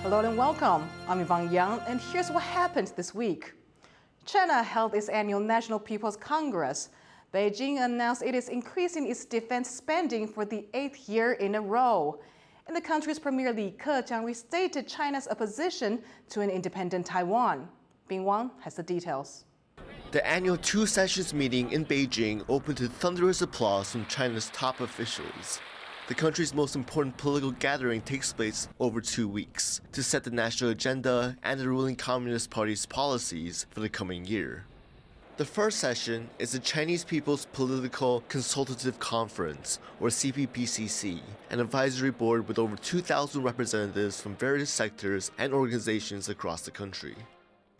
Hello and welcome. I'm Yvonne, and here's what happened this week. China held its annual National People's Congress. Beijing announced it is increasing its defense spending for the 8th year in a row. And the country's Premier Li Keqiang restated China's opposition to an independent Taiwan. Yvonne has the details. The annual two-sessions meeting in Beijing opened to thunderous applause from China's top officials. The country's most important political gathering takes place over 2 weeks to set the national agenda and the ruling Communist Party's policies for the coming year. The first session is the Chinese People's Political Consultative Conference, or CPPCC, an advisory board with over 2,000 representatives from various sectors and organizations across the country.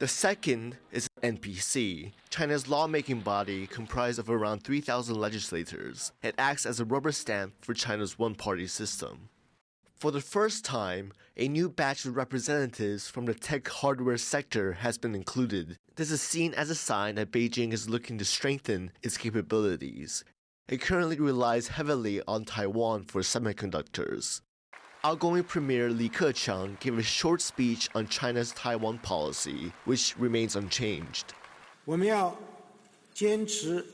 The second is NPC, China's lawmaking body comprised of around 3,000 legislators. It acts as a rubber stamp for China's one-party system. For the first time, a new batch of representatives from the tech hardware sector has been included. This is seen as a sign that Beijing is looking to strengthen its capabilities. It currently relies heavily on Taiwan for semiconductors. Outgoing Premier Li Keqiang gave a short speech on China's Taiwan policy, which remains unchanged. 我们要坚持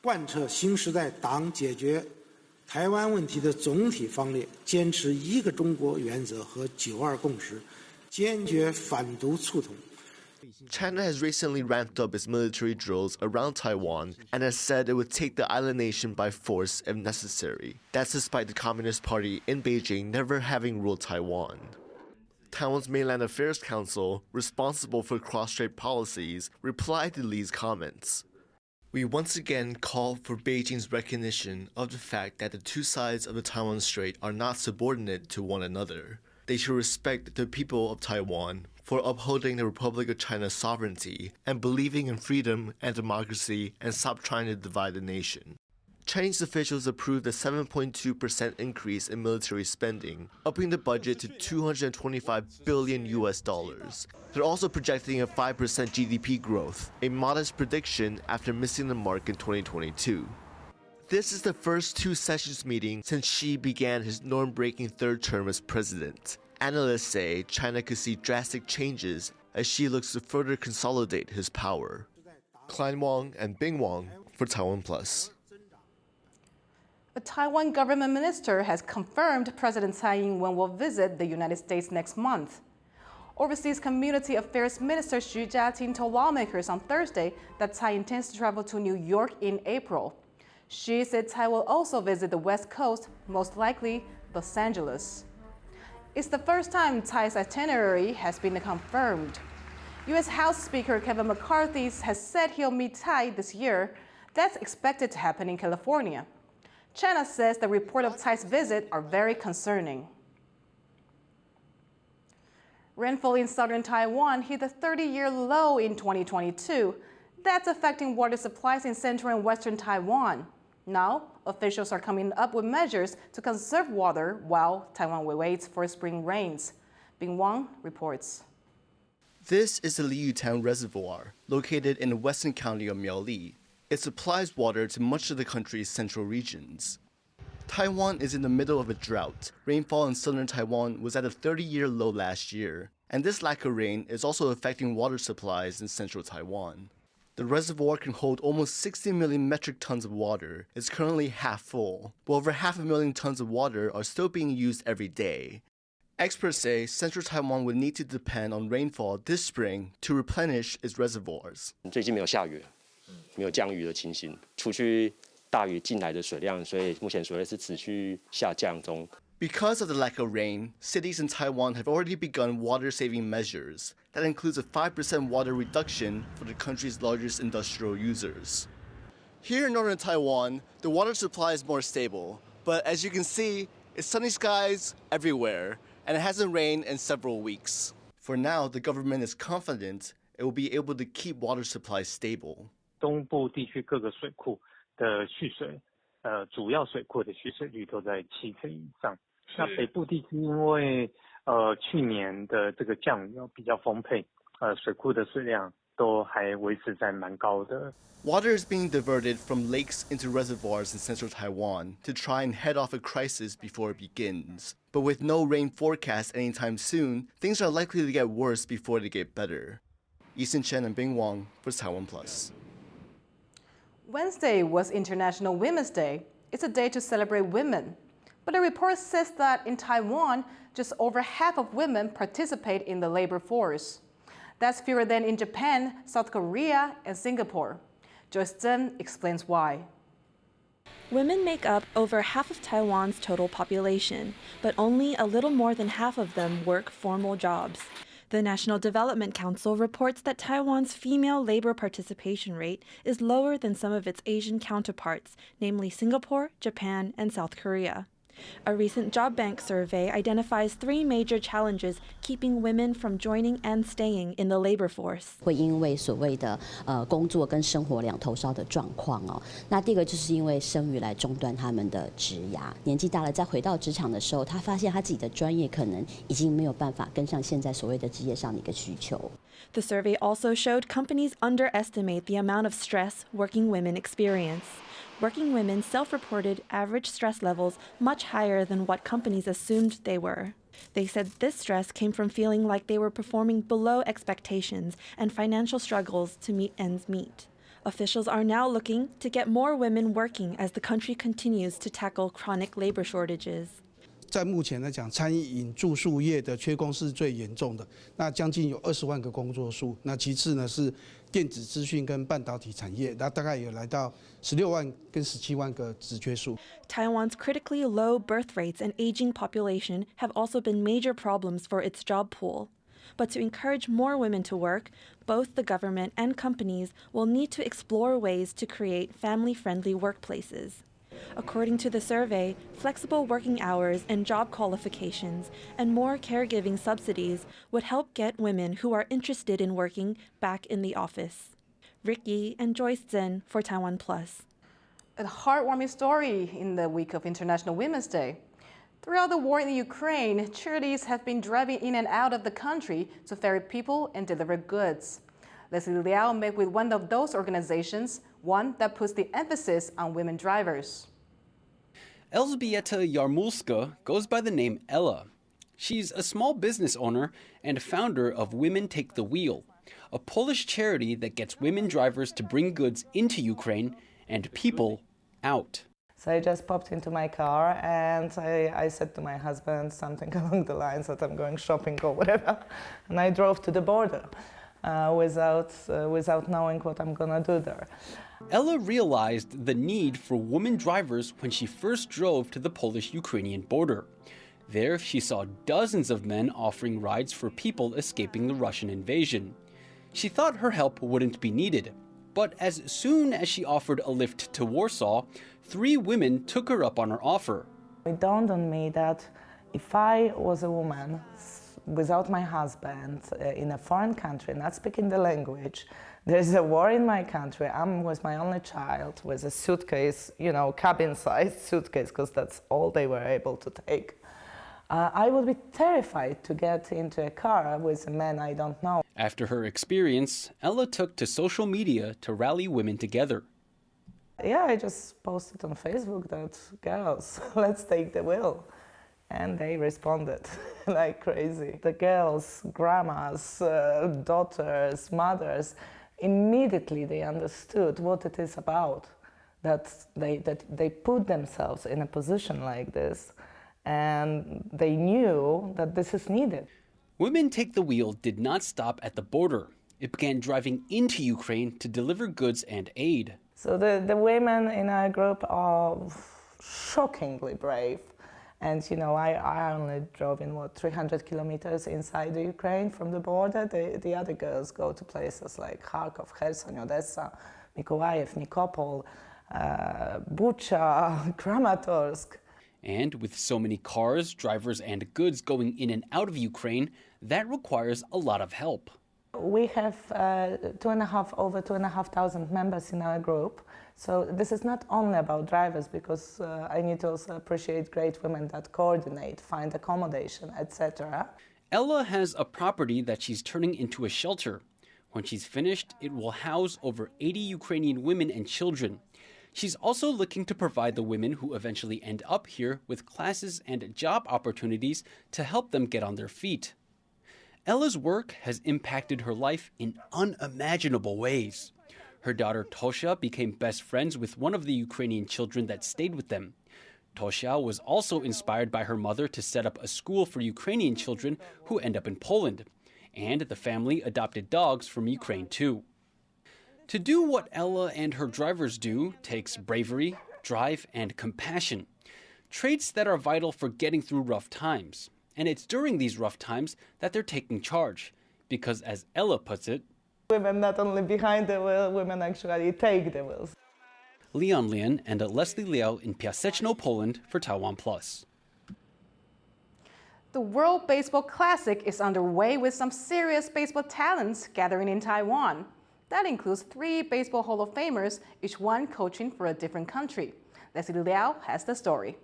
贯彻新时代党解决台湾问题的总体方略，坚持一个中国原则和9·2共识，坚决反独促统。 China has recently ramped up its military drills around Taiwan and has said it would take the island nation by force if necessary. That's despite the Communist Party in Beijing never having ruled Taiwan. Taiwan's Mainland Affairs Council, responsible for cross-strait policies, replied to Li's comments. We once again call for Beijing's recognition of the fact that the two sides of the Taiwan Strait are not subordinate to one another. They should respect the people of Taiwan for upholding the Republic of China's sovereignty and believing in freedom and democracy and stop trying to divide the nation. Chinese officials approved a 7.2% increase in military spending, upping the budget to $225 billion. They're also projecting a 5% GDP growth, a modest prediction after missing the mark in 2022. This is the first two-sessions meeting since Xi began his norm-breaking third term as president. Analysts say China could see drastic changes as Xi looks to further consolidate his power. Klein Wang and Bing Wang for TaiwanPlus. A Taiwan government minister has confirmed President Tsai will visit the United States next month. Overseas Community Affairs Minister Xu Jiaqing told lawmakers on Thursday that Tsai intends to travel to New York in April. Xi said Tsai will also visit the West Coast, most likely Los Angeles. It's the first time Tsai's itinerary has been confirmed. U.S. House Speaker Kevin McCarthy has said he'll meet Tsai this year. That's expected to happen in California. China says the report of Tsai's visit are very concerning. Rainfall in southern Taiwan hit a 30-year low in 2022. That's affecting water supplies in central and western Taiwan. Now, officials are coming up with measures to conserve water while Taiwan waits for spring rains. Bing Wang reports. This is the Liyutown Reservoir, located in the western county of Miaoli. It supplies water to much of the country's central regions. Taiwan is in the middle of a drought. Rainfall in southern Taiwan was at a 30-year low last year, and this lack of rain is also affecting water supplies in central Taiwan. The reservoir can hold almost 60 million metric tons of water. It's currently half full, but over 500,000 tons of water are still being used every day. Experts say central Taiwan would need to depend on rainfall this spring to replenish its reservoirs. 最近没有下雨，没有降雨的情形，出去大雨进来的水量，所以目前水位是持续下降中。 Because of the lack of rain, cities in Taiwan have already begun water-saving measures. That includes a 5% water reduction for the country's largest industrial users. Here in northern Taiwan, the water supply is more stable, but as you can see, it's sunny skies everywhere, and it hasn't rained in several weeks. For now, the government is confident it will be able to keep water supplies stable. 东部地区各个水库的蓄水，主要水库的蓄水率都在7成以上。那北部地区因为去年的这个降雨比较丰沛，水库的水量都还维持在蛮高的。Water is being diverted from lakes into reservoirs in central Taiwan to try and head off a crisis before it begins. But with no rain forecast anytime soon, things are likely to get worse before they get better. Eason Chen and Bing Wang for TaiwanPlus. Wednesday was International Women's Day. It's a day to celebrate women. But a report says that in Taiwan, just over half of women participate in the labor force. That's fewer than in Japan, South Korea, and Singapore. Joyce Tsai explains why. Women make up over half of Taiwan's total population, but only a little more than half of them work formal jobs. The National Development Council reports that Taiwan's female labor participation rate is lower than some of its Asian counterparts, namely Singapore, Japan, and South Korea. A recent job bank survey identifies 3 major challenges keeping women from joining and staying in the labor force. 会因为所谓的工作跟生活两头烧的状况哦，那第一个就是因为生育来中断他们的职涯，年纪大了再回到职场的时候，他发现他自己的专业可能已经没有办法跟上现在所谓的职业上的一个需求。The survey also showed companies underestimate the amount of stress working women experience. Working women self-reported average stress levels much higher than what companies assumed they were. They said this stress came from feeling like they were performing below expectations and financial struggles to meet ends meet. Officials are now looking to get more women working as the country continues to tackle chronic labor shortages. 在目前来讲，餐饮住宿业的缺工是最严重的，那将近有20万个工作数。那其次呢是电子资讯跟半导体产业，那大概有来到16万跟17万个职缺数。Taiwan's critically low birth rates and aging population have also been major problems for its job pool. But to encourage more women to work, both the government and companies will need to explore ways to create family-friendly workplaces. According to the survey, flexible working hours and job qualifications and more caregiving subsidies would help get women who are interested in working back in the office. Ricky and Joyce Tsai for TaiwanPlus. A heartwarming story in the week of International Women's Day. Throughout the war in Ukraine, charities have been driving in and out of the country to ferry people and deliver goods. Leslie Liao met with one of those organizations, one that puts the emphasis on women drivers. Elżbieta Yarmulska goes by the name Ella. She's a small business owner and founder of Women Take the Wheel, a Polish charity that gets women drivers to bring goods into Ukraine and people out. So I just popped into my car and I said to my husband something along the lines that I'm going shopping or whatever, and I drove to the border without knowing what I'm gonna do there. Ella realized the need for women drivers when she first drove to the Polish-Ukrainian border. There, she saw dozens of men offering rides for people escaping the Russian invasion. She thought her help wouldn't be needed, but as soon as she offered a lift to Warsaw, 3 women took her up on her offer. It dawned on me that if I was a woman without my husband in a foreign country, not speaking the language, there's a war in my country, I'm with my only child with a suitcase, cabin-sized suitcase, because that's all they were able to take. I would be terrified to get into a car with a man I don't know. After her experience, Ella took to social media to rally women together. Yeah, I just posted on Facebook that, girls, let's take the wheel. And they responded like crazy. The girls, grandmas, daughters, mothers, immediately they understood what it is about, that they put themselves in a position like this, and they knew that this is needed. Women Take the Wheel did not stop at the border. It began driving into Ukraine to deliver goods and aid. So the women in our group are shockingly brave. And, I only drove in, 300 kilometers inside the Ukraine from the border. The other girls go to places like Kharkov, Kherson, Odessa, Mykolaiv, Nikopol, Bucha, Kramatorsk. And with so many cars, drivers, and goods going in and out of Ukraine, that requires a lot of help. We have over 2,500 members in our group. So this is not only about drivers, because I need to also appreciate great women that coordinate, find accommodation, etc. Ella has a property that she's turning into a shelter. When she's finished, it will house over 80 Ukrainian women and children. She's also looking to provide the women who eventually end up here with classes and job opportunities to help them get on their feet. Ella's work has impacted her life in unimaginable ways. Her daughter Tosha became best friends with one of the Ukrainian children that stayed with them. Tosha was also inspired by her mother to set up a school for Ukrainian children who end up in Poland. And the family adopted dogs from Ukraine too. To do what Ella and her drivers do takes bravery, drive, and compassion. Traits that are vital for getting through rough times. And it's during these rough times that they're taking charge. Because as Ella puts it, women not only behind the wheel, women actually take the wheels. Leon Lian and Leslie Liao in Piaseczno, Poland for TaiwanPlus. The World Baseball Classic is underway with some serious baseball talents gathering in Taiwan. That includes 3 Baseball Hall of Famers, each one coaching for a different country. Leslie Liao has the story.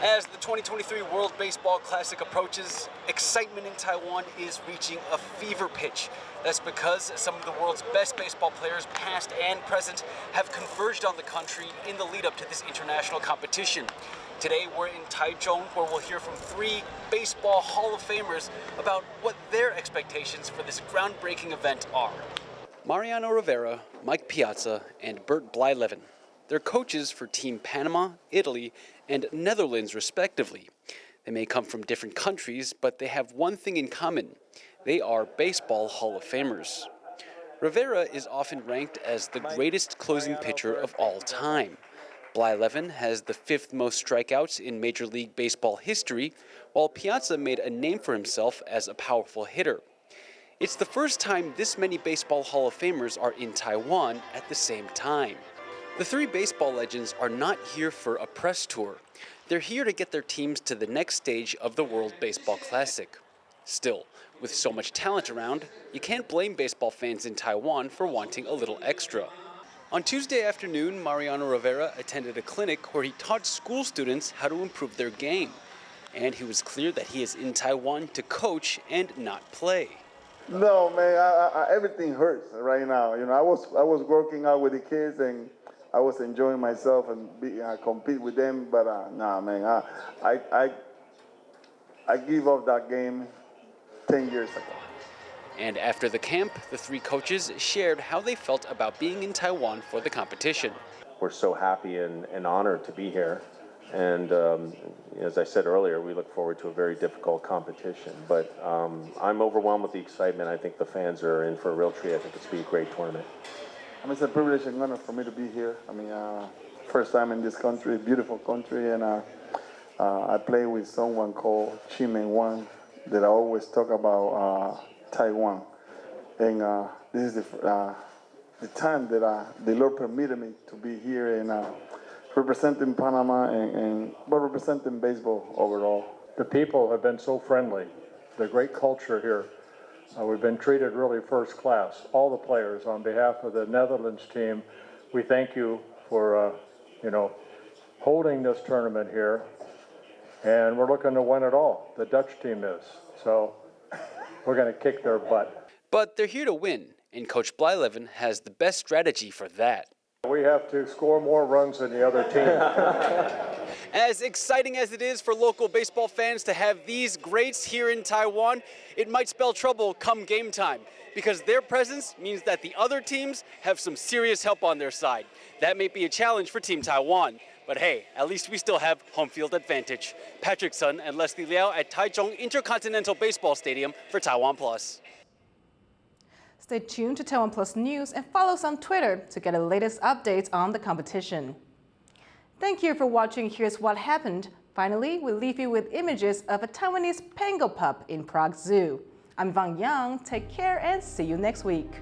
As the 2023 World Baseball Classic approaches, excitement in Taiwan is reaching a fever pitch. That's because some of the world's best baseball players, past and present, have converged on the country in the lead up to this international competition. Today we're in Taichung, where we'll hear from 3 Baseball Hall of Famers about what their expectations for this groundbreaking event are. Mariano Rivera, Mike Piazza, and Bert Blyleven. They're coaches for Team Panama, Italy, and Netherlands, respectively. They may come from different countries, but they have one thing in common. They are Baseball Hall of Famers. Rivera is often ranked as the greatest closing pitcher of all time. Blyleven has the 5th most strikeouts in Major League Baseball history, while Piazza made a name for himself as a powerful hitter. It's the first time this many Baseball Hall of Famers are in Taiwan at the same time. The 3 baseball legends are not here for a press tour. They're here to get their teams to the next stage of the World Baseball Classic. Still, with so much talent around, you can't blame baseball fans in Taiwan for wanting a little extra. On Tuesday afternoon, Mariano Rivera attended a clinic where he taught school students how to improve their game. And he was clear that he is in Taiwan to coach and not play. No, man, everything hurts right now. You know, I was working out with the kids and I was enjoying myself and compete with them. But nah, man, I gave up that game 10 years ago. And after the camp, the 3 coaches shared how they felt about being in Taiwan for the competition. We're so happy and honored to be here. And as I said earlier, we look forward to a very difficult competition. But I'm overwhelmed with the excitement. I think the fans are in for a real treat. I think it's going to be a great tournament. I mean, it's a privilege and honor for me to be here. I mean, first time in this country, beautiful country, and I play with someone called Chimen Wan that I always talk about Taiwan. And this is the time that the Lord permitted me to be here and representing Panama but representing baseball overall. The people have been so friendly. The great culture here. We've been treated really first class. All the players, on behalf of the Netherlands team, we thank you for holding this tournament here. And we're looking to win it all. The Dutch team is. So we're going to kick their butt. But they're here to win, and Coach Blyleven has the best strategy for that. We have to score more runs than the other team. As exciting as it is for local baseball fans to have these greats here in Taiwan, it might spell trouble come game time, because their presence means that the other teams have some serious help on their side. That may be a challenge for Team Taiwan, but hey, at least we still have home field advantage. Patrick Sun and Leslie Liao at Taichung Intercontinental Baseball Stadium for TaiwanPlus. Stay tuned to TaiwanPlus News and follow us on Twitter to get the latest updates on the competition. Thank you for watching Here's What Happened. Finally, we leave you with images of a Taiwanese pango pup in Prague Zoo. I'm Yvonne. Take care and see you next week.